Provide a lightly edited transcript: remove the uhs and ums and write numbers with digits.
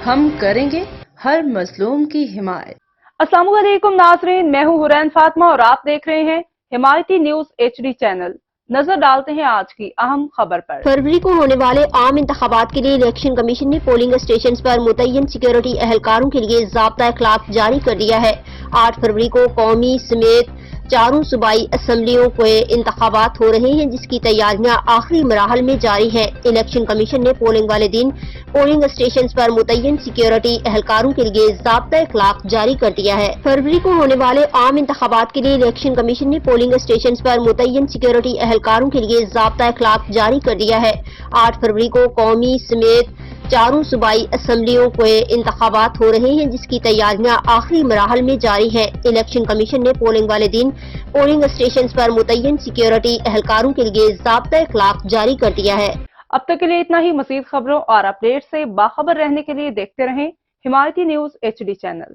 ہم کریں گے ہر مظلوم کی حمایت۔ السلام علیکم ناظرین، میں ہوں حورین فاطمہ اور آپ دیکھ رہے ہیں حمایتی نیوز HD چینل۔ نظر ڈالتے ہیں آج کی اہم خبر پر۔ فروری کو ہونے والے عام انتخابات کے لیے الیکشن کمیشن نے پولنگ اسٹیشنز پر متعین سیکیورٹی اہلکاروں کے لیے ضابطہ اخلاق جاری کر دیا ہے۔ 8 فروری کو قومی سمیت 4 صوبائی اسمبلیوں کے انتخابات ہو رہے ہیں، جس کی تیاریاں آخری مراحل میں جاری ہیں۔ الیکشن کمیشن نے پولنگ والے دن پولنگ اسٹیشنز پر متعین سیکیورٹی اہلکاروں کے لیے ضابطہ اخلاق جاری کر دیا ہے۔ فروری کو ہونے والے عام انتخابات کے لیے الیکشن کمیشن نے پولنگ اسٹیشنز پر متعین سیکیورٹی اہلکاروں کے لیے ضابطہ اخلاق جاری کر دیا ہے۔ 8 فروری کو قومی سمیت 4 صوبائی اسمبلیوں کے انتخابات ہو رہے ہیں، جس کی تیاریاں آخری مراحل میں جاری ہیں۔ الیکشن کمیشن نے پولنگ والے دن پولنگ اسٹیشنز پر متعین سیکیورٹی اہلکاروں کے لیے ضابطہ اخلاق جاری کر دیا ہے۔ اب تک کے لیے اتنا ہی۔ مزید خبروں اور اپڈیٹ سے باخبر رہنے کے لیے دیکھتے رہیں حمایتی نیوز HD چینل۔